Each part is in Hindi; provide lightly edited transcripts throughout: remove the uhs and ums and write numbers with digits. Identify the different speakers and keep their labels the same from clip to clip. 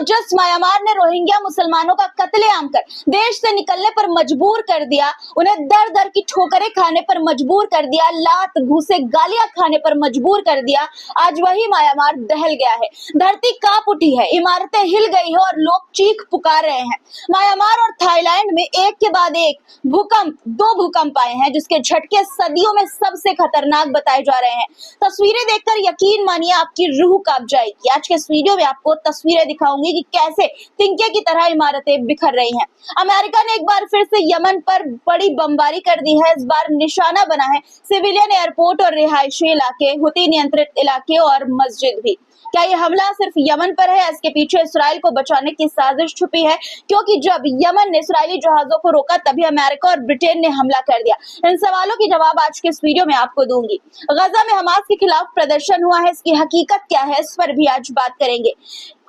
Speaker 1: जस्ट म्यांमार ने रोहिंग्या मुसलमानों का कत्लेआम कर देश से निकलने पर मजबूर कर दिया, उन्हें दर दर की ठोकरें खाने पर मजबूर कर दिया, लात घूसे गालियां खाने पर मजबूर कर दिया। आज वही म्यांमार दहल गया है, धरती कांप उठी है, इमारतें हिल गई है और लोग चीख पुकार रहे हैं। म्यांमार और थाईलैंड में एक के बाद एक दो भूकंप आए हैं, जिसके झटके सदियों में सबसे खतरनाक बताए जा रहे हैं। तस्वीरें देखकर यकीन मानिए आपकी रूह कांप जाएगी। आज के इस वीडियो में आपको तस्वीरें दिखाऊंगी कि कैसे तिनके की तरह इमारतें बिखर रही हैं। अमेरिका ने एक बार फिर से यमन पर बड़ी बमबारी कर दी है। इस बार निशाना बना है सिविलियन एयरपोर्ट और रिहायशी इलाके, हुती नियंत्रित इलाके और मस्जिद भी। क्या ये हमला सिर्फ यमन पर है? इसके पीछे इस्राइल को बचाने की साजिश छुपी है, क्योंकि जब यमन ने इस्राएली जहाजों को रोका तभी अमेरिका और ब्रिटेन ने हमला कर दिया। इन सवालों की जवाब आज के इस वीडियो में आपको दूंगी। गजा में हमास के खिलाफ प्रदर्शन हुआ है, इसकी हकीकत क्या है, इस पर भी आज बात करेंगे।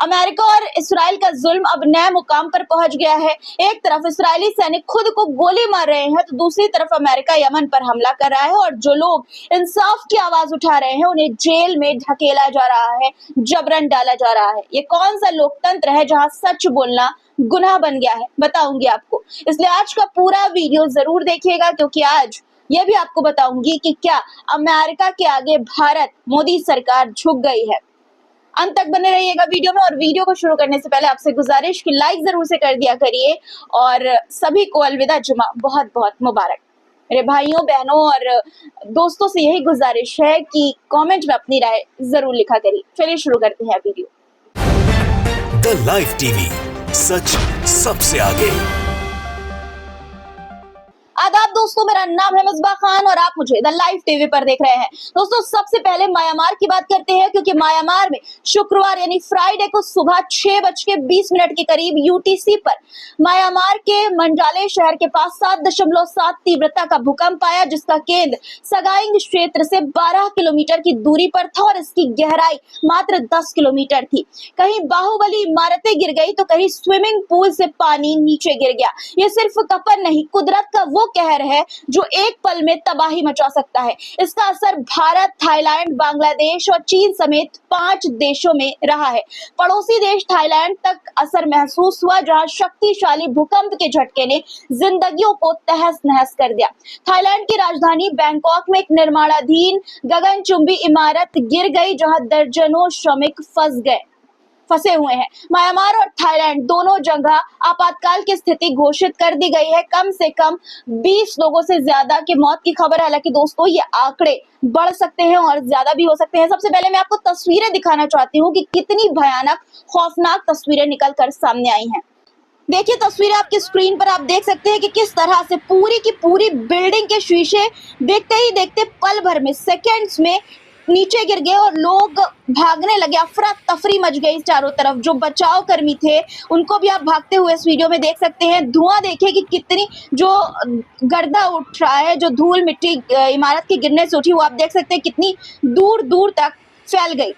Speaker 1: अमेरिका और इस्राइल का जुल्म अब नए मुकाम पर पहुंच गया है। एक तरफ इस्राएली सैनिक खुद को गोली मार रहे हैं, तो दूसरी तरफ अमेरिका यमन पर हमला कर रहा है और जो लोग इंसाफ की आवाज उठा रहे हैं उन्हें जेल में ढकेला जा रहा है, जबरन डाला जा रहा है। ये कौन सा लोकतंत्र है जहां सच बोलना गुनाह बन गया है, बताऊंगी आपको। इसलिए आज का पूरा वीडियो जरूर देखिएगा, क्योंकि आज ये भी आपको बताऊंगी कि क्या अमेरिका के आगे भारत मोदी सरकार झुक गई है। अंत तक बने रहिएगा वीडियो में। और वीडियो को शुरू करने से पहले आपसे गुजारिश कि लाइक जरूर से कर दिया करिए और सभी को अलविदा जुमा बहुत बहुत मुबारक। मेरे भाइयों बहनों और दोस्तों से यही गुजारिश है कि कमेंट में अपनी राय जरूर लिखा करिए। चलिए शुरू करते हैं वीडियो।
Speaker 2: द लाइव टीवी, सच सबसे आगे।
Speaker 1: आदाब दोस्तों, मेरा नाम है मिसबा खान और आप मुझे द लाइव टीवी पर देख रहे हैं। दोस्तों सबसे पहले म्यांमार की बात करते हैं, क्योंकि म्यांमार में शुक्रवार यानी फ्राइडे को सुबह 6:20 के करीब यूटीसी पर म्यांमार के मंडाले शहर के पास 7.7 तीव्रता का भूकंप आया, जिसका केंद्र सगाइंग क्षेत्र से 12 किलोमीटर की दूरी पर था और इसकी गहराई मात्र 10 किलोमीटर थी। कहीं बाहुबली इमारतें गिर गई तो कहीं स्विमिंग पूल से पानी नीचे गिर गया। ये सिर्फ कपन नहीं, कुदरत का वो कहर है जो एक पल में तबाही मचा सकता है। इसका असर भारत, थाईलैंड, बांग्लादेश और चीन समेत 5 देशों में रहा है। पड़ोसी देश थाईलैंड तक असर महसूस हुआ, जहां शक्तिशाली भूकंप के झटके ने जिंदगियों को तहस नहस कर दिया। थाईलैंड की राजधानी बैंकॉक में एक निर्माणाधीन गगनचुंबी इमारत गिर गई, जहां दर्जनों श्रमिक फंसे हुए हैं। म्यांमार और थाईलैंड दोनों जगह आपातकाल की स्थिति घोषित कर दी गई है। कम से कम 20 लोगों से ज्यादा की मौत की खबर है। हालांकि दोस्तों ये आंकड़े बढ़ सकते हैं और ज्यादा भी हो सकते हैं। सबसे पहले मैं आपको तस्वीरें दिखाना चाहती हूँ कि कितनी भयानक खौफनाक तस्वीरें निकल कर सामने आई हैं। देखिए तस्वीरें आपकी स्क्रीन पर, आप देख सकते हैं कि किस तरह से पूरी की पूरी बिल्डिंग के शीशे देखते ही देखते पल भर में, सेकेंड्स में नीचे गिर गए और लोग भागने लगे। अफरा तफरी मच गई चारों तरफ। जो बचाव कर्मी थे उनको भी आप भागते हुए इस वीडियो में देख सकते हैं। धुआं देखिए कि कितनी जो गर्दा उठ रहा है, जो धूल मिट्टी इमारत के गिरने से उठी, वो आप देख सकते हैं कितनी दूर दूर तक फैल गई।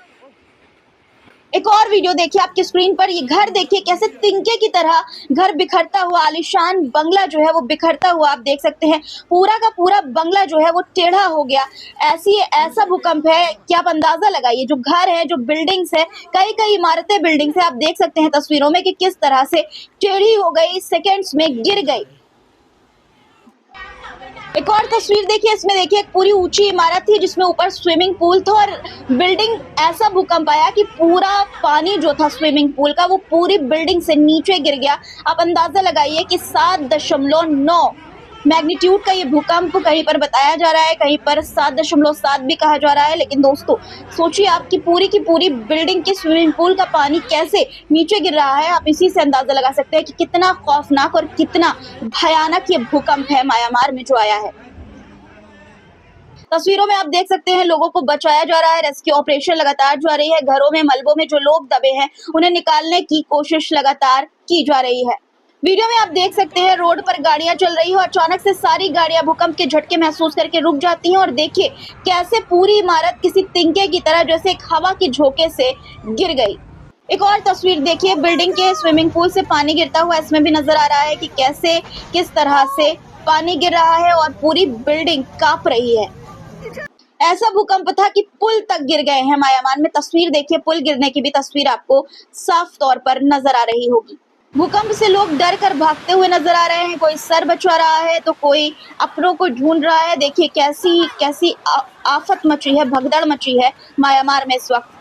Speaker 1: एक और वीडियो देखिए आपकी स्क्रीन पर। ये घर देखिए कैसे तिनके की तरह घर बिखरता हुआ, आलीशान बंगला जो है वो बिखरता हुआ आप देख सकते हैं। पूरा का पूरा बंगला जो है वो टेढ़ा हो गया। ऐसा भूकंप है कि आप अंदाजा लगाइए। जो घर है, जो बिल्डिंग्स है, कई इमारतें बिल्डिंग्स है, आप देख सकते हैं तस्वीरों में कि किस तरह से टेढ़ी हो गई, सेकेंड्स में गिर गई। एक और तस्वीर देखिए, इसमें देखिए एक पूरी ऊंची इमारत थी जिसमें ऊपर स्विमिंग पूल था और बिल्डिंग, ऐसा भूकंप आया कि पूरा पानी जो था स्विमिंग पूल का वो पूरी बिल्डिंग से नीचे गिर गया। आप अंदाजा लगाइए कि 7.9 मैग्नीट्यूड का ये भूकंप कहीं पर बताया जा रहा है, कहीं पर 7.7 भी कहा जा रहा है। लेकिन दोस्तों सोचिए आपकी पूरी की पूरी बिल्डिंग के स्विमिंग पूल का पानी कैसे नीचे गिर रहा है। आप इसी से अंदाजा लगा सकते हैं कि कितना खौफनाक और कितना भयानक ये भूकंप है म्यांमार में जो आया है। तस्वीरों में आप देख सकते हैं लोगों को बचाया जा रहा है, रेस्क्यू ऑपरेशन लगातार जारी है। घरों में, मलबों में जो लोग दबे हैं उन्हें निकालने की कोशिश लगातार की जा रही है। वीडियो में आप देख सकते हैं रोड पर गाड़ियां चल रही है और अचानक से सारी गाड़ियां भूकंप के झटके महसूस करके रुक जाती हैं और देखिए कैसे पूरी इमारत किसी तिनके की तरह जैसे एक हवा के झोंके से गिर गई। एक और तस्वीर देखिए, बिल्डिंग के स्विमिंग पूल से पानी गिरता हुआ इसमें भी नजर आ रहा है कि कैसे किस तरह से पानी गिर रहा है और पूरी बिल्डिंग कांप रही है। ऐसा भूकंप था कि पुल तक गिर गए हैं म्यांमार में। तस्वीर देखिए, पुल गिरने की भी तस्वीर आपको साफ तौर पर नजर आ रही होगी। भूकंप से लोग डर कर भागते हुए नजर आ रहे हैं, कोई सर बचा रहा है तो कोई अपनों को ढूंढ रहा है। देखिए कैसी कैसी आफत मची है, भगदड़ मची है म्यांमार में इस वक्त।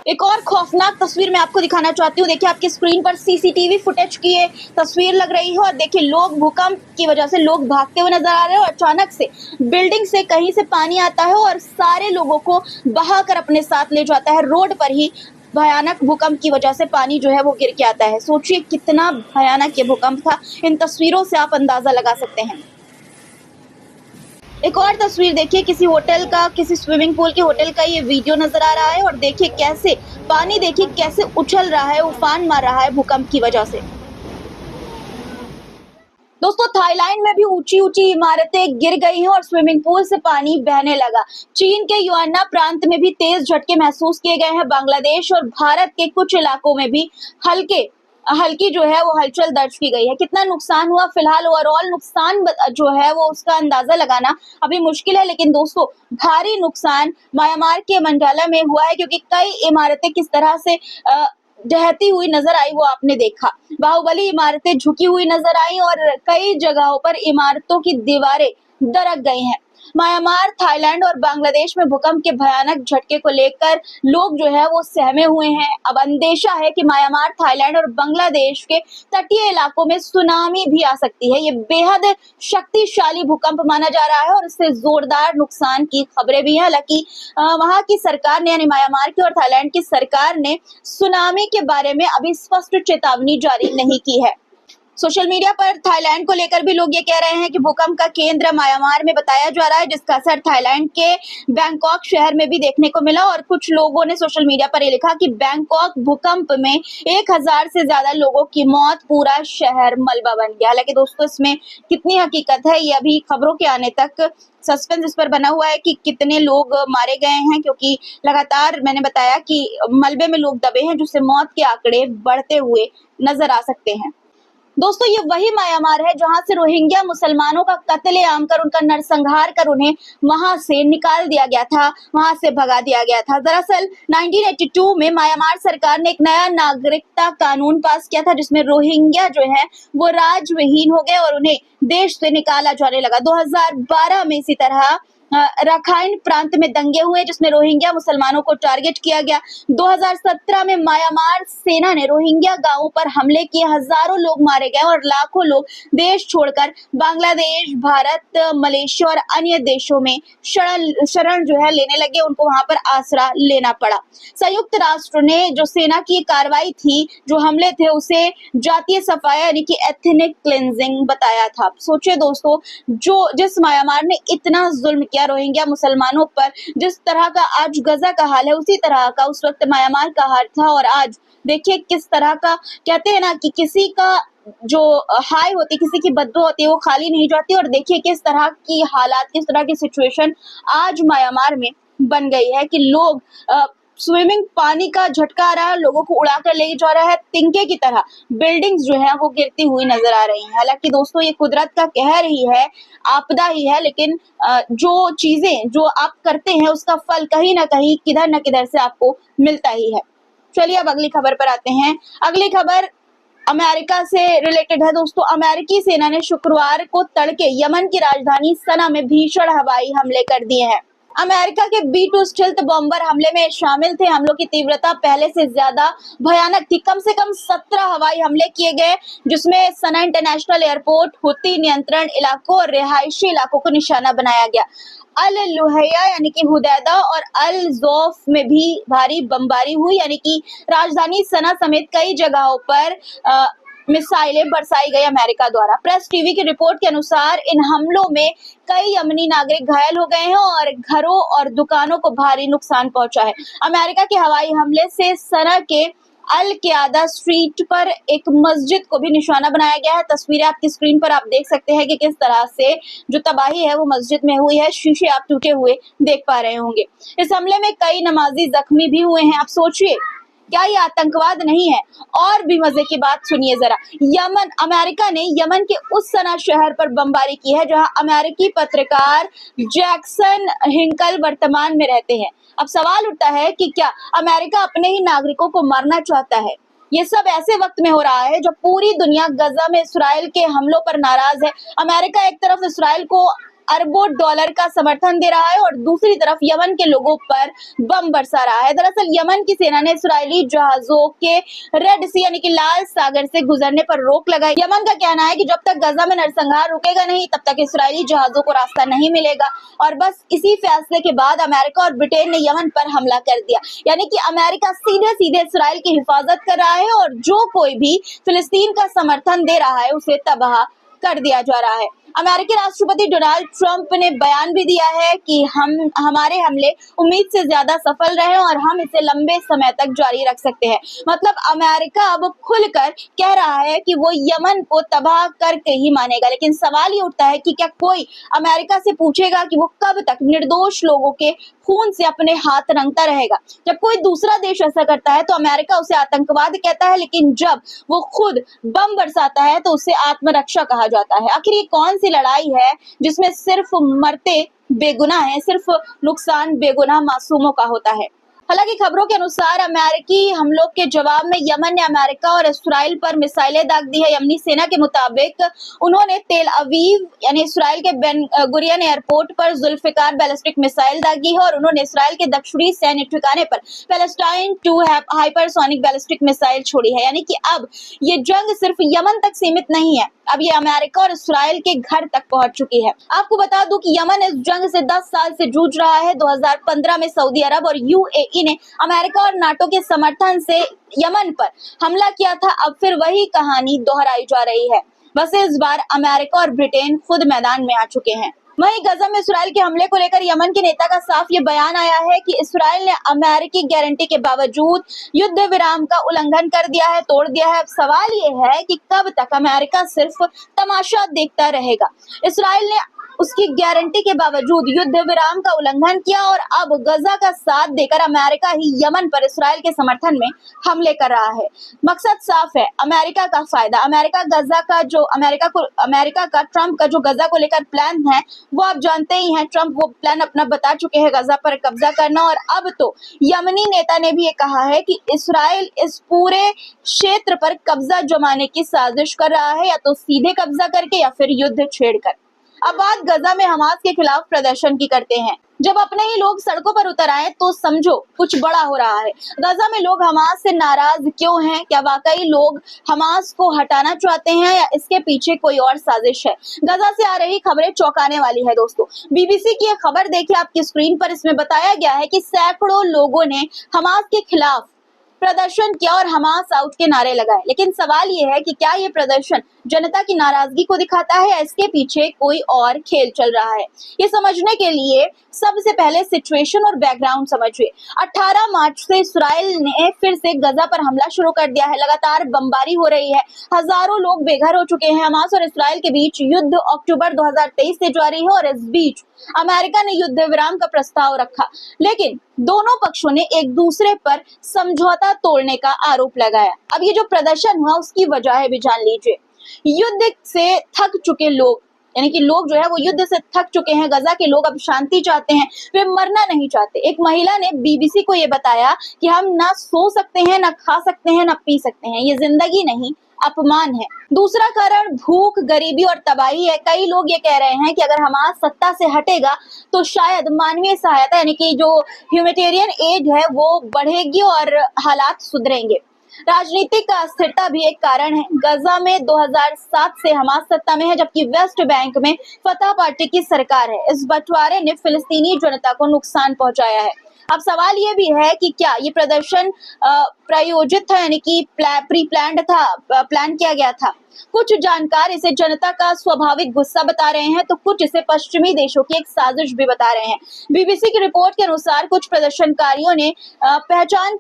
Speaker 1: एक और खौफनाक तस्वीर मैं आपको दिखाना चाहती हूँ। देखिए आपकी स्क्रीन पर सीसीटीवी फुटेज की ये तस्वीर लग रही है और देखिए लोग, भूकंप की वजह से लोग भागते हुए नजर आ रहे हैं और अचानक से बिल्डिंग से कहीं से पानी आता है और सारे लोगों को बहाकर अपने साथ ले जाता है। रोड पर ही भयानक भूकंप की वजह से पानी जो है वो गिर के आता है। सोचिए कितना भयानक ये भूकंप था। इन तस्वीरों से आप अंदाजा लगा सकते हैं। एक और तस्वीर देखिए, किसी होटल का, किसी स्विमिंग पूल के होटल का ये वीडियो नजर आ रहा है और देखिए कैसे पानी, देखिए कैसे उछल रहा है, उफान मार रहा है भूकंप की वजह से। दोस्तों थाईलैंड में भी ऊंची ऊंची इमारतें गिर गई हैं और स्विमिंग पूल से पानी बहने लगा। चीन के युआन्ना प्रांत में भी तेज झटके महसूस किए गए हैं। बांग्लादेश और भारत के कुछ इलाकों में भी हल्की जो है वो हलचल दर्ज की गई है। कितना नुकसान हुआ फिलहाल ओवरऑल नुकसान जो है वो उसका अंदाजा लगाना अभी मुश्किल है, लेकिन दोस्तों भारी नुकसान म्यांमार के मंडाला में हुआ है क्योंकि कई इमारतें किस तरह से ढहती हुई नजर आई वो आपने देखा। बाहुबली इमारतें झुकी हुई नजर आई और कई जगहों पर इमारतों की दीवारें दरक गई हैं। म्यांमार, थाईलैंड और बांग्लादेश में भूकंप के भयानक झटके को लेकर लोग जो है वो सहमे हुए हैं। अब अंदेशा है कि म्यांमार, थाईलैंड और बांग्लादेश के तटीय इलाकों में सुनामी भी आ सकती है। ये बेहद शक्तिशाली भूकंप माना जा रहा है और इससे जोरदार नुकसान की खबरें भी हैं। हालांकि वहां की सरकार ने, यानी म्यांमार की और थाईलैंड की सरकार ने सुनामी के बारे में अभी स्पष्ट चेतावनी जारी नहीं की है। सोशल मीडिया पर थाईलैंड को लेकर भी लोग ये कह रहे हैं कि भूकंप का केंद्र म्यांमार में बताया जा रहा है, जिसका असर थाईलैंड के बैंकॉक शहर में भी देखने को मिला। और कुछ लोगों ने सोशल मीडिया पर ये लिखा कि बैंकॉक भूकंप में 1000 से ज्यादा लोगों की मौत, पूरा शहर मलबा बन गया। हालांकि दोस्तों इसमें कितनी हकीकत है ये अभी खबरों के आने तक सस्पेंस इस पर बना हुआ है कि कितने लोग मारे गए हैं, क्योंकि लगातार मैंने बताया कि मलबे में लोग दबे हैं, जिससे मौत के आंकड़े बढ़ते हुए नजर आ सकते हैं। दोस्तों ये वही म्यांमार है जहां से रोहिंग्या मुसलमानों का कत्लेआम कर, उनका नरसंहार कर उन्हें वहां से निकाल दिया गया था, वहां से भगा दिया गया था। दरअसल 1982 में म्यांमार सरकार ने एक नया नागरिकता कानून पास किया था, जिसमें रोहिंग्या जो है वो राजविहीन हो गए और उन्हें देश से निकाला जाने लगा। 2012 में इसी तरह रखाइन प्रांत में दंगे हुए जिसमें रोहिंग्या मुसलमानों को टारगेट किया गया। 2017 में म्यांमार सेना ने रोहिंग्या गांवों पर हमले किए, हजारों लोग मारे गए और लाखों लोग देश छोड़कर बांग्लादेश, भारत, मलेशिया और अन्य देशों में शरण जो है लेने लगे, उनको वहां पर आसरा लेना पड़ा। संयुक्त राष्ट्र ने जो सेना की कार्रवाई थी, जो हमले थे, उसे जातीय सफाया यानी कि एथनिक क्लेंजिंग बताया था। सोचिए दोस्तों, जिस म्यांमार ने इतना जुल्म किया रोहिंग्या मुसलमानों पर, जिस तरह का आज गजा का हाल है, उसी तरह का उस वक्त म्यांमार का हाल था। और आज देखिए किस तरह का, कहते हैं ना कि किसी का जो हाय होती, किसी की बद्दुआ होती है, वो खाली नहीं जाती। और देखिए किस तरह की हालात, किस तरह की सिचुएशन आज म्यांमार में बन गई है कि लोग स्विमिंग पानी का झटका आ रहा है, लोगों को उड़ाकर ले जा रहा है, तिनके की तरह बिल्डिंग्स जो है वो गिरती हुई नजर आ रही हैं। हालांकि दोस्तों ये कुदरत का कहर ही है, आपदा ही है, लेकिन जो चीजें जो आप करते हैं उसका फल कहीं ना कहीं, किधर न किधर से आपको मिलता ही है। चलिए अब अगली खबर पर आते हैं। अगली खबर अमेरिका से रिलेटेड है दोस्तों। अमेरिकी सेना ने शुक्रवार को तड़के यमन की राजधानी सना में भीषण हवाई हमले कर दिए हैं। अमेरिका के B-2 स्टिल्थ बॉम्बर हमले में शामिल थे। हमलों की तीव्रता पहले से ज्यादा भयानक थी। कम से कम 17 हवाई हमले किए गए, जिसमें सना इंटरनेशनल एयरपोर्ट, हुती नियंत्रण इलाकों और रिहायशी इलाकों को निशाना बनाया गया। अल लुहैया यानी कि हुदैदा और अल ज़ौफ में भी भारी बमबारी हुई, यानी कि राजधानी सना समेत कई जगहों पर मिसाइलें बरसाई गई अमेरिका द्वारा। प्रेस टीवी की रिपोर्ट के अनुसार इन हमलों में कई यमनी नागरिक घायल हो गए हैं और घरों और दुकानों को भारी नुकसान पहुंचा है। अमेरिका के हवाई हमले से सना के अल क्यादा स्ट्रीट पर एक मस्जिद को भी निशाना बनाया गया है। तस्वीरें आपकी स्क्रीन पर आप देख सकते हैं कि किस तरह से जो तबाही है वो मस्जिद में हुई है। शीशे आप टूटे हुए देख पा रहे होंगे। इस हमले में कई नमाजी जख्मी भी हुए हैं। आप सोचिए क्या ये आतंकवाद नहीं है? और भी मजे की बात सुनिए जरा। अमेरिका ने यमन के उस सना शहर पर बमबारी की है जहां अमेरिकी पत्रकार जैक्सन हिंकल वर्तमान में रहते हैं। अब सवाल उठता है कि क्या अमेरिका अपने ही नागरिकों को मारना चाहता है? ये सब ऐसे वक्त में हो रहा है जब पूरी दुनिया गजा में इसराइल के हमलों पर नाराज है। अमेरिका एक तरफ इसराइल को अरबों डॉलर का समर्थन दे रहा है और दूसरी तरफ यमन के लोगों पर बम बरसा रहा है। दरअसल यमन की सेना ने इसराइली जहाजों के रेड सी यानी कि लाल सागर से गुजरने पर रोक लगाई। यमन का कहना है कि जब तक गजा में नरसंहार रुकेगा नहीं तब तक इसराइली जहाजों को रास्ता नहीं मिलेगा। और बस इसी फैसले के बाद अमेरिका और ब्रिटेन ने यमन पर हमला कर दिया। यानी कि अमेरिका सीधे सीधे इसराइल की हिफाजत कर रहा है और जो कोई भी फिलिस्तीन का समर्थन दे रहा है उसे तबाह कर दिया जा रहा है। अमेरिकी राष्ट्रपति डोनाल्ड ट्रंप ने बयान भी दिया है कि हमारे हमले उम्मीद से ज्यादा सफल रहे और हम इसे लंबे समय तक जारी रख सकते हैं। मतलब अमेरिका अब खुलकर कह रहा है कि वो यमन को तबाह करके ही मानेगा। लेकिन सवाल ये उठता है कि क्या कोई अमेरिका से पूछेगा कि वो कब तक निर्दोष लोगों के खून से अपने हाथ रंगता रहेगा? जब कोई दूसरा देश ऐसा करता है तो अमेरिका उसे आतंकवाद कहता है, लेकिन जब वो खुद बम बरसाता है तो उसे आत्मरक्षा कहा जाता है। आखिर ये कौन सी लड़ाई है जिसमें सिर्फ मरते बेगुनाह हैं, सिर्फ नुकसान बेगुनाह मासूमों का होता है? हालांकि खबरों के अनुसार अमेरिकी हमलों के जवाब में यमन ने अमेरिका और इसराइल पर मिसाइलें दाग दी है। यमनी सेना के मुताबिक उन्होंने तेल अवीव यानी इसराइल के बेन गुरियन एयरपोर्ट पर जुल्फिकार बैलिस्टिक मिसाइल दागी है और उन्होंने इसराइल के दक्षिणी सैन्य ठिकाने पर पैलेस्टाइन 2 हाइपरसोनिक बैलिस्टिक मिसाइल छोड़ी है। यानी कि अब ये जंग सिर्फ यमन तक सीमित नहीं है, अब ये अमेरिका और इसराइल के घर तक पहुंच चुकी है। आपको बता दूं कि यमन इस जंग से 10 साल से जूझ रहा है। 2015 में सऊदी अरब और यूएई ने अमेरिका और नाटो के समर्थन से यमन पर हमला किया था। अब फिर वही कहानी दोहराई जा रही है। बस इस बार अमेरिका और ब्रिटेन खुद मैदान में आ चुके हैं। वहीं गजा में इसराइल के हमले को लेकर यमन के नेता का साफ ये बयान आया है कि इसराइल ने अमेरिकी गारंटी के बावजूद युद्ध विराम का उल्लंघन कर दिया है, तोड़ दिया है। अब सवाल ये है कि कब तक अमेरिका सिर्फ तमाशा देखता रहेगा? इसराइल ने उसकी गारंटी के बावजूद युद्ध विराम का उल्लंघन किया और अब गजा का साथ देकर अमेरिका ही यमन पर इसराइल के समर्थन में हमले कर रहा है। मकसद साफ है, अमेरिका का फायदा। अमेरिका का ट्रंप का जो गजा को लेकर प्लान है वो आप जानते ही हैं। ट्रंप वो प्लान अपना बता चुके हैं, गजा पर कब्जा करना। और अब तो यमनी नेता ने भी ये कहा है कि इसराइल इस पूरे क्षेत्र पर कब्जा जमाने की साजिश कर रहा है, या तो सीधे कब्जा करके या फिर युद्ध छेड़कर। अब बात गजा में हमास के खिलाफ प्रदर्शन की करते हैं। जब अपने ही लोग सड़कों पर उतर आए तो समझो कुछ बड़ा हो रहा है। गजा में लोग हमास से नाराज क्यों हैं? क्या वाकई लोग हमास को हटाना चाहते हैं या इसके पीछे कोई और साजिश है? गजा से आ रही खबरें चौंकाने वाली है दोस्तों। बीबीसी की एक खबर देखिए आपकी स्क्रीन पर। इसमें बताया गया है कि सैकड़ों लोगों ने हमास के खिलाफ प्रदर्शन किया और हमास आउट के नारे लगाए। लेकिन सवाल ये है कि क्या ये प्रदर्शन जनता की नाराजगी को दिखाता है या इसके पीछे कोई और खेल चल रहा है? ये समझने के लिए सबसे पहले सिचुएशन और बैकग्राउंड समझिए। 18 मार्च से इसराइल ने फिर से गजा पर हमला शुरू कर दिया है। लगातार बमबारी हो रही है, हजारों लोग बेघर हो चुके हैं। हमास और इसराइल के बीच युद्ध अक्टूबर 2023 से जारी है और इस बीच अमेरिका ने युद्ध विराम का प्रस्ताव रखा, लेकिन दोनों पक्षों ने एक दूसरे पर समझौता तोड़ने का आरोप लगाया। अब ये जो प्रदर्शन हुआ उसकी वजह भी जान लीजिए। युद्ध से थक चुके लोग, यानी कि लोग जो है वो युद्ध से थक चुके हैं। गजा के लोग अब शांति चाहते हैं, वे मरना नहीं चाहते। एक महिला ने बीबीसी को ये बताया कि हम ना सो सकते हैं, ना खा सकते हैं, ना पी सकते हैं, ये जिंदगी नहीं अपमान है। दूसरा कारण भूख, गरीबी और तबाही है। कई लोग ये कह रहे हैं कि अगर हमास सत्ता से हटेगा तो शायद मानवीय सहायता यानी कि जो ह्यूमैनिटेरियन एड है वो बढ़ेगी और हालात सुधरेंगे। राजनीतिक अस्थिरता भी एक कारण है। गजा में 2007 से हमास सत्ता में है, जबकि वेस्ट बैंक में फतह पार्टी की सरकार है। इस बंटवारे ने फिलिस्तीनी जनता को नुकसान पहुंचाया है। अब सवाल ये भी है कि क्या ये प्रदर्शन प्रायोजित था, यानी कि प्री प्लान्ड था, प्लान किया गया था? कुछ जानकार इसे जनता का स्वाभाविक गुस्सा बता रहे हैं तो कुछ इसे पश्चिमी देशों की एक साजिश भी बता रहे हैं। बीबीसी की रिपोर्ट के अनुसार कुछ प्रदर्शनकारियों ने पहचान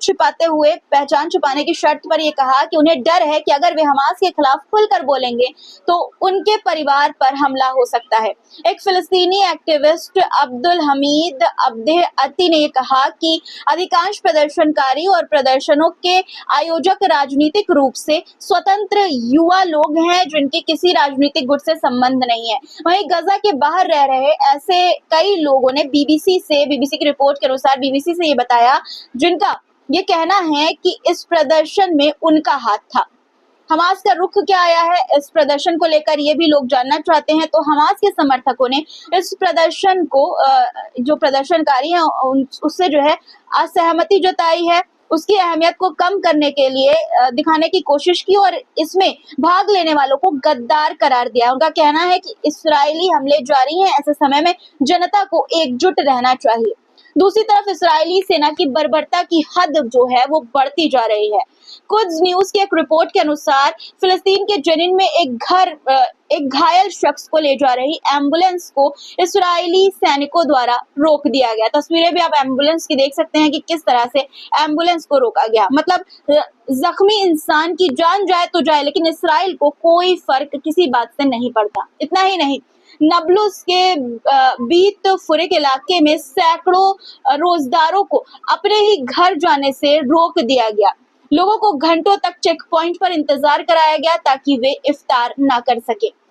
Speaker 1: छुपाने की शर्त पर यह कहा कि उन्हें डर है कि अगर वे हमास के खिलाफ खुलकर बोलेंगे तो उनके परिवार पर हमला हो सकता है। एक फिलिस्तीनी एक्टिविस्ट अब्दुल हमीद अब्दे अती ने यह कहा कि अधिकांश प्रदर्शनकारी और प्रदर्शनों के आयोजक राजनीतिक रूप से स्वतंत्र युवा लोग हैं जिनके किसी राजनीतिक गुट से संबंध नहीं है। वहीं गजा के बाहर रह रहे ऐसे कई लोगों ने बीबीसी की रिपोर्ट के अनुसार बीबीसी से ये बताया, जिनका ये कहना है कि इस प्रदर्शन में उनका हाथ था। हमास का रुख क्या आया है इस प्रदर्शन को लेकर, ये भी लोग जानना चाहते हैं। तो हमास के समर्थकों ने इस प्रदर्शन को जो प्रदर्शनकारी हैं उससे जो है असहमति जताई है, उसकी अहमियत को कम करने के लिए दिखाने की कोशिश की और इसमें भाग लेने वालों को गद्दार करार दिया। उनका कहना है कि इस्राएली हमले जारी हैं, ऐसे समय में जनता को एकजुट रहना चाहिए। दूसरी तरफ इस्राएली सेना की बर्बरता की हद जो है वो बढ़ती जा रही है। कुछ न्यूज की एक रिपोर्ट के अनुसार फिलिस्तीन के जनीन में एक घायल शख्स को ले जा रही एम्बुलेंस को इस्राएली सैनिकों द्वारा रोक दिया गया। तस्वीरें भी आप एम्बुलेंस की देख सकते हैं कि किस तरह से एम्बुलेंस को रोका गया। मतलब जख्मी इंसान की जान जाए तो जाए, लेकिन इस्राएल को कोई फर्क किसी बात से नहीं पड़ता। इतना ही नहीं, नबलुस के बीत फुरिक इलाके में सैकड़ों रोजदारों को अपने ही घर जाने से रोक दिया गया। लोगों को घंटों तक चेक पॉइंट पर इंतजार कराया गया ताकि वे इफ्तार ना कर सके।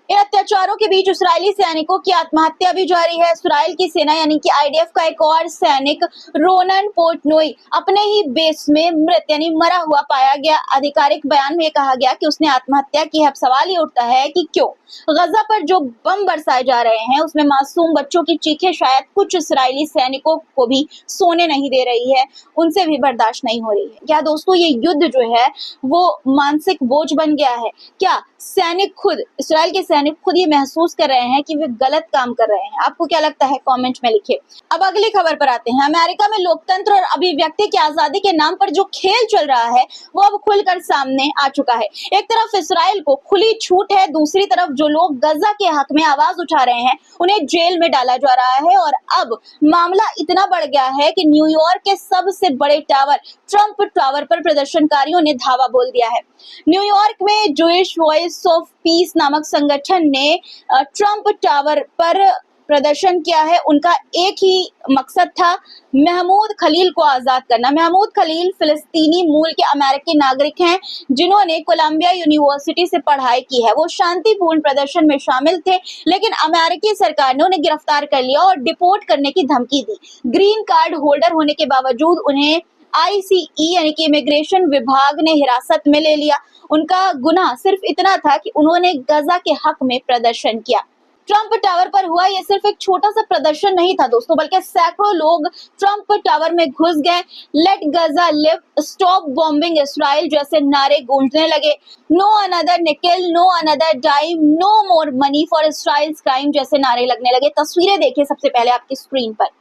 Speaker 1: इन अत्याचारों के बीच इस्राएली सैनिकों की आत्महत्या भी जारी है। इस्राएल की सेना यानी कि आईडीएफ का एक और सैनिक रोनन पोर्टनोई अपने ही बेस में मृत यानी मरा हुआ पाया गया। आधिकारिक बयान में कहा गया कि उसने आत्महत्या की है। अब सवाल ये उठता है कि क्यों? गजा पर जो बम बरसाए जा रहे हैं उसमें मासूम बच्चों की चीखें शायद कुछ इस्राएली सैनिकों को भी सोने नहीं दे रही है, उनसे भी बर्दाश्त नहीं हो रही है। क्या दोस्तों ये युद्ध जो है वो मानसिक बोझ बन गया है? क्या सैनिक खुद, इस्राएल के सैनिक खुद ये महसूस कर रहे हैं कि वे गलत काम कर रहे हैं? आपको क्या लगता है? कमेंट में लिखिए। अब अगली खबर पर आते हैं। अमेरिका में लोकतंत्र और अभिव्यक्ति की आजादी के नाम पर जो खेल चल रहा है वो अब खुलकर सामने आ चुका है। एक तरफ इस्राएल को खुली छूट है, दूसरी तरफ जो लोग गजा के हक में आवाज उठा रहे हैं उन्हें जेल में डाला जा रहा है। और अब मामला इतना बढ़ गया है कि न्यूयॉर्क के सबसे बड़े टावर ट्रंप टावर पर प्रदर्शनकारियों ने धावा बोल दिया है। न्यूयॉर्क में जूइश वॉइस ऑफ पीस नामक संगठन ने ट्रंप टावर पर प्रदर्शन किया है। उनका एक ही मकसद था, महमूद खलील को आजाद करना। महमूद खलील फिलिस्तीनी मूल के अमेरिकी नागरिक हैं जिन्होंने कोलंबिया यूनिवर्सिटी से पढ़ाई की है। वो शांतिपूर्ण प्रदर्शन में शामिल थे, लेकिन अमेरिकी सरकार ने उन्हें गिरफ्तार कर लिया और डिपोर्ट करने की धमकी दी। ग्रीन कार्ड होल्डर होने के बावजूद उन्हें ICE यानी कि इमिग्रेशन विभाग ने हिरासत में ले लिया। उनका गुनाह सिर्फ इतना था कि उन्होंने गजा के हक में प्रदर्शन किया। ट्रंप टावर पर हुआ ये सिर्फ एक छोटा सा प्रदर्शन नहीं था दोस्तों, बल्कि सैकड़ों लोग ट्रंप टावर में घुस गए। Let Gaza live, stop bombing Israel जैसे नारे गूंजने लगे। No another nickel, no another dime, no more money for Israel's crime जैसे नारे लगने लगे। तस्वीरें देखिए सबसे पहले आपकी स्क्रीन पर।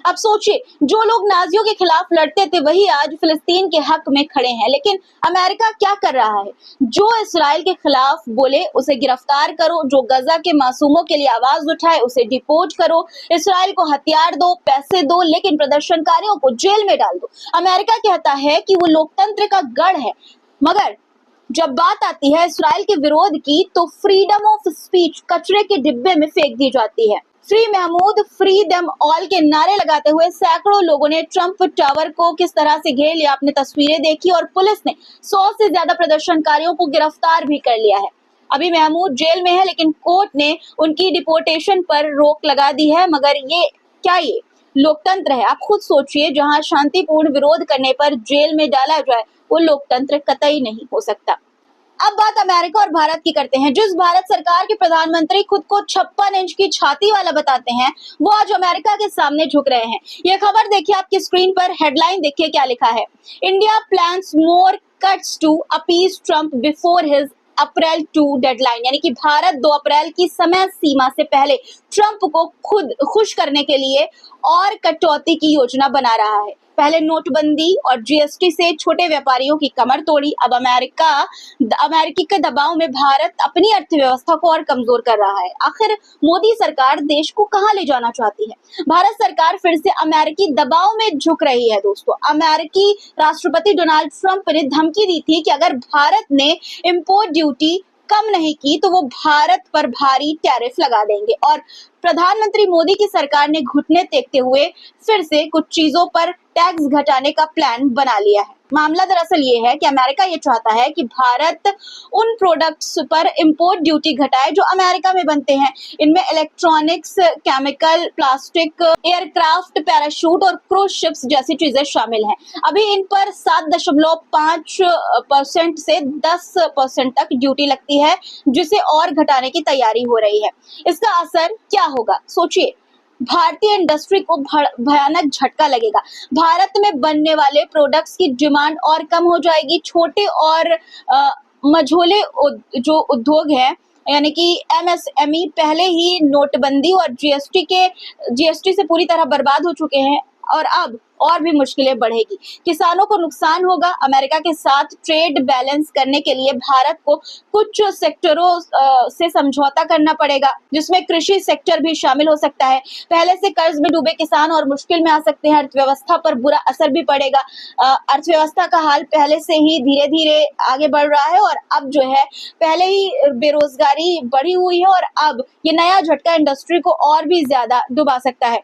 Speaker 1: अब सोचिए, जो लोग नाजियों के खिलाफ लड़ते थे वही आज फिलिस्तीन के हक में खड़े हैं। लेकिन अमेरिका क्या कर रहा है? जो इस्राएल के खिलाफ बोले उसे गिरफ्तार करो, जो गजा के मासूमों के लिए आवाज उठाए उसे डिपोर्ट करो, इस्राएल को हथियार दो, पैसे दो, लेकिन प्रदर्शनकारियों को जेल में डाल दो। अमेरिका कहता है कि वो लोकतंत्र का गढ़ है, मगर जब बात आती है इस्राएल के विरोध की तो फ्रीडम ऑफ स्पीच कचरे के डिब्बे में फेंक दी जाती है। Free Mahmoud, free them all के नारे लगाते हुए सैकड़ों लोगों ने ट्रंप टावर को किस तरह से घेर लिया, आपने तस्वीरें देखी। और पुलिस ने 100 से ज्यादा प्रदर्शनकारियों को गिरफ्तार भी कर लिया है। अभी महमूद जेल में है, लेकिन कोर्ट ने उनकी डिपोर्टेशन पर रोक लगा दी है। मगर ये लोकतंत्र है? आप खुद सोचिए, जहां शांतिपूर्ण विरोध करने पर जेल में डाला जाए, वो लोकतंत्र कतई नहीं हो सकता। अब बात अमेरिका और भारत की करते हैं। जिस भारत सरकार के प्रधानमंत्री खुद को 56 इंच की छाती वाला बताते हैं, वो आज अमेरिका के सामने झुक रहे हैं। ये खबर देखिए आपकी स्क्रीन पर, हेडलाइन देखिए क्या लिखा है। India plans more cuts to appease Trump before his April 2 deadline, यानी कि भारत 2 अप्रैल की समय सीमा से पहले ट्रंप को खुद खुश करने के लिए और कटौती की योजना बना रहा है। पहले नोटबंदी और जीएसटी से छोटे व्यापारियों की कमर तोड़ी, अब अमेरिकी के दबाव में भारत अपनी अर्थव्यवस्था को और कमजोर कर रहा है। आखिर मोदी सरकार देश को कहां ले जाना चाहती है? भारत सरकार फिर से अमेरिकी दबाव में झुक रही है दोस्तों। अमेरिकी राष्ट्रपति डोनाल्ड ट्रंप ने धमकी दी थी कि अगर भारत ने इंपोर्ट ड्यूटी कम नहीं की तो वो भारत पर भारी टैरिफ लगा देंगे। और प्रधानमंत्री मोदी की सरकार ने घुटने टेकते हुए फिर से कुछ चीजों पर टैक्स घटाने का प्लान बना लिया है। मामला दरअसल ये है कि अमेरिका ये चाहता है कि भारत उन प्रोडक्ट्स पर इंपोर्ट ड्यूटी घटाए जो अमेरिका में बनते हैं। इनमें electronics, chemical, plastic, aircraft, parachute और क्रूज शिप्स जैसी चीजें शामिल हैं। अभी इन पर 7.5% से 10% तक ड्यूटी लगती है, जिसे और घटाने की तैयारी हो रही है। इसका असर क्या होगा सोचिए। भारतीय इंडस्ट्री को भयानक झटका लगेगा। भारत में बनने वाले प्रोडक्ट्स की डिमांड और कम हो जाएगी। छोटे और मझोले जो उद्योग हैं, यानी कि एमएसएमई पहले ही नोटबंदी और जीएसटी से पूरी तरह बर्बाद हो चुके हैं और अब और भी मुश्किलें बढ़ेगी। किसानों को नुकसान होगा। अमेरिका के साथ ट्रेड बैलेंस करने के लिए भारत को कुछ सेक्टरों से समझौता करना पड़ेगा, जिसमें कृषि सेक्टर भी शामिल हो सकता है। पहले से कर्ज में डूबे किसान और मुश्किल में आ सकते हैं। अर्थव्यवस्था पर बुरा असर भी पड़ेगा। अर्थव्यवस्था का हाल पहले से ही धीरे धीरे आगे बढ़ रहा है और अब जो है पहले ही बेरोजगारी बढ़ी हुई है और अब ये नया झटका इंडस्ट्री को और भी ज्यादा डुबा सकता है।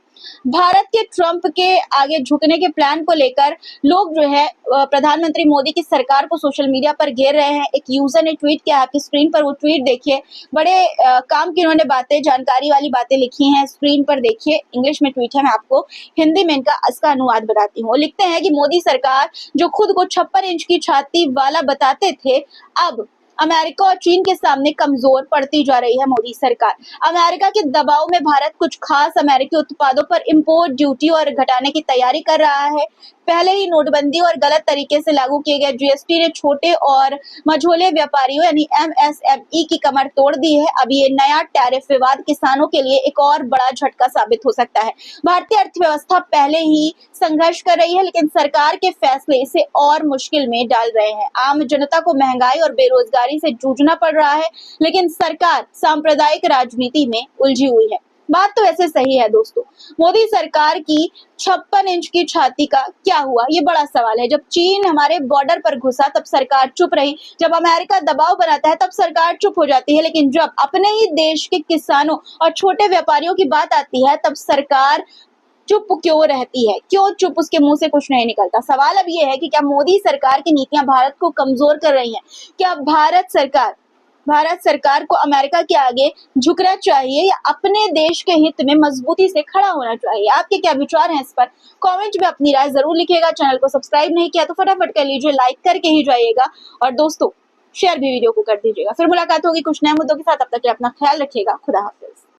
Speaker 1: भारत के ट्रंप के आगे झुकने के प्लान को लेकर लोग जो है प्रधानमंत्री मोदी की सरकार को सोशल मीडिया पर घेर रहे हैं। एक यूजर ने ट्वीट किया, आपकी स्क्रीन पर वो ट्वीट देखिए। बड़े काम की उन्होंने बातें, जानकारी वाली बातें लिखी हैं, स्क्रीन पर देखिए। इंग्लिश में ट्वीट है, मैं आपको हिंदी में इसका अनुवाद बताती हूँ। लिखते हैं कि मोदी सरकार जो खुद को 56 इंच की छाती वाला बताते थे, अब अमेरिका और चीन के सामने कमजोर पड़ती जा रही है मोदी सरकार। अमेरिका के दबाव में भारत कुछ खास अमेरिकी उत्पादों पर इंपोर्ट ड्यूटी और घटाने की तैयारी कर रहा है। पहले ही नोटबंदी और गलत तरीके से लागू किए गए जीएसटी ने छोटे और मझोले व्यापारियों यानी एमएसएमई की कमर तोड़ दी है। अब ये नया टैरिफ विवाद किसानों के लिए एक और बड़ा झटका साबित हो सकता है। भारतीय अर्थव्यवस्था पहले ही संघर्ष कर रही है, लेकिन सरकार के फैसले इसे और मुश्किल में डाल रहे हैं। आम जनता को महंगाई और बेरोजगारी से जूझना पड़ रहा है, लेकिन सरकार सांप्रदायिक राजनीति में उलझी हुई है। बात तो ऐसे सही है दोस्तों। मोदी सरकार की 56 इंच की छाती का क्या हुआ, ये बड़ा सवाल है। जब चीन हमारे बॉर्डर पर घुसा तब सरकार चुप रही। जब अमेरिका दबाव बनाता है तब सरकार चुप हो जाती है। लेकिन जब अपने ही देश के किसानों और छोटे व्यापारियों की बात आती है तब सरकार चुप क्यों रहती है? क्यों चुप? उसके मुंह से कुछ नहीं निकलता। सवाल अब ये है कि क्या मोदी सरकार की नीतियां भारत को कमजोर कर रही हैं? क्या भारत सरकार को अमेरिका के आगे झुकना चाहिए या अपने देश के हित में मजबूती से खड़ा होना चाहिए? आपके क्या विचार हैं इस पर? कमेंट में अपनी राय जरूर लिखिएगा। चैनल को सब्सक्राइब नहीं किया तो फटाफट कर लीजिए, लाइक करके ही जाइएगा और दोस्तों शेयर भी वीडियो को कर दीजिएगा। फिर मुलाकात होगी कुछ नए मुद्दों के साथ। तब तक अपना ख्याल रखिएगा। खुदा हाफिज।